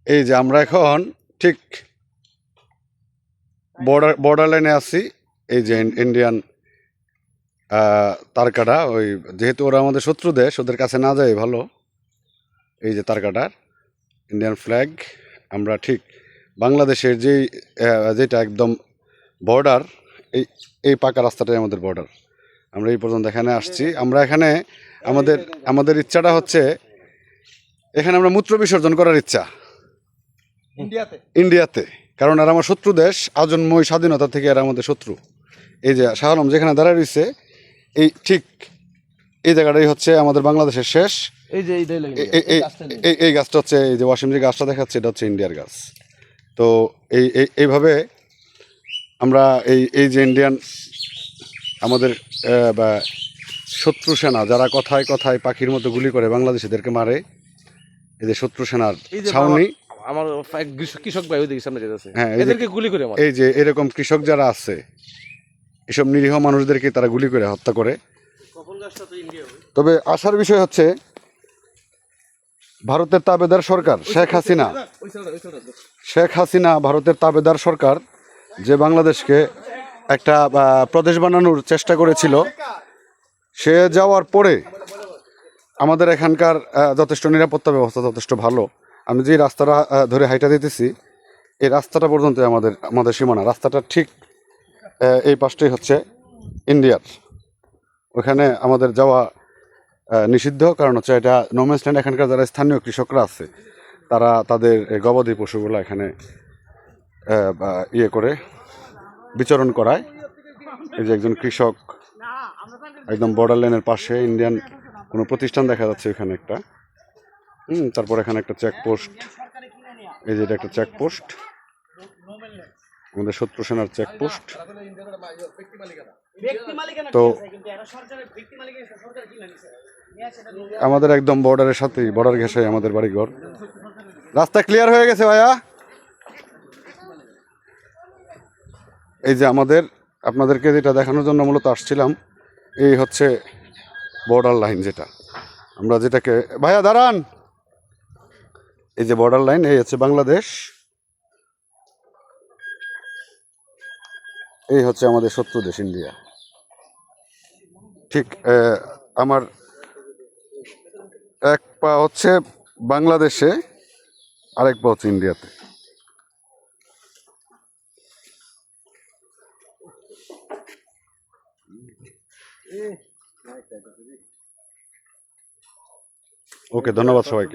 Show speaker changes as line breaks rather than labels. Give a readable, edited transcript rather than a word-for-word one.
এই যে আমরা এখন ঠিক বর্ডার লাইনে আছি। এই যে ইন্ডিয়ান তারকাটা, ওই যেহেতু ওরা আমাদের শত্রু দেশ, ওদের কাছে না যায় ভালো। এই যে তারকাটার ইন্ডিয়ান ফ্ল্যাগ। আমরা ঠিক বাংলাদেশের যেটা একদম বর্ডার, এই এই পাকা রাস্তাটাই আমাদের বর্ডার। আমরা এই পর্যন্ত এখানে আসছি। আমরা এখানে আমাদের আমাদের ইচ্ছাটা হচ্ছে এখানে আমরা মূত্র বিসর্জন করার ইচ্ছা ইন্ডিয়াতে, কারণ এরা আমার শত্রু দেশ। আজন্মই স্বাধীনতা থেকে এরা আমাদের শত্রু। এই যে শাহ আলম যেখানে দাঁড়ায় রয়েছে, এই ঠিক এই জায়গাটাই হচ্ছে আমাদের বাংলাদেশের শেষ। এই গাছটা হচ্ছে, এই যে ওয়াসিম যে গাছটা দেখাচ্ছে, এটা হচ্ছে ইন্ডিয়ার গাছ। তো এইভাবে আমরা এই যে ইন্ডিয়ান আমাদের বা শত্রু সেনা, যারা কথায় কথায় পাখির মতো গুলি করে বাংলাদেশিদেরকে মারে, এই যে শত্রু সেনার ছাউনি।
আমার কৃষক ভাই ওইদিকে সামনে যেতেছে,
হ্যাঁ,
এদেরকে গুলি করে মারে।
এই যে এরকম কৃষক যারা আছে, এসব নিরীহ মানুষদেরকে তারা গুলি করে হত্যা করে। তবে আসার বিষয় হচ্ছে ভারতের তাবেদার সরকার শেখ হাসিনা ভারতের তাবেদার সরকার, যে বাংলাদেশকে একটা প্রদেশ বানানোর চেষ্টা করেছিল, সে যাওয়ার পরে আমাদের এখানকার যথেষ্ট নিরাপত্তা ব্যবস্থা যথেষ্ট ভালো। আমি যে রাস্তাটা ধরে হাইটা দিতেছি, এই রাস্তাটা পর্যন্ত আমাদের সীমানা। রাস্তাটা ঠিক এই পাশটাই হচ্ছে ইন্ডিয়ার। ওখানে আমাদের যাওয়া নিষিদ্ধ, কারণ হচ্ছে এটা নোম্যান্স ল্যান্ড। এখানকার যারা স্থানীয় কৃষকরা আছে, তারা তাদের গবাদি পশুগুলো এখানে করে বিচরণ করায়। এই যে একজন কৃষক একদম বর্ডার লাইনের পাশে ইন্ডিয়ান কোনো প্রতিষ্ঠান দেখা যাচ্ছে এখানে একটা। তারপর এখানে একটা চেকপোস্ট। এই যে এটা একটা চেকপোস্ট, আমাদের শত্রু সেনার চেকপোস্ট। তো আমাদের একদম বর্ডারের সাথেই, বর্ডার ঘেঁষে আমাদের বাড়িঘর। রাস্তা ক্লিয়ার হয়ে গেছে ভাইয়া। এই যে আপনাদেরকে যেটা দেখানোর জন্য মূলত আসছিলাম, এই হচ্ছে বর্ডার লাইন, আমরা যেটাকে, ভাইয়া দাঁড়ান, এই যে বর্ডার লাইন, এই হচ্ছে বাংলাদেশ, এই হচ্ছে আমাদের শত্রু দেশ ইন্ডিয়া। ঠিক আমার এক পা হচ্ছে বাংলাদেশে, আরেক পা হচ্ছে ইন্ডিয়াতে। ওকে, ধন্যবাদ সবাইকে।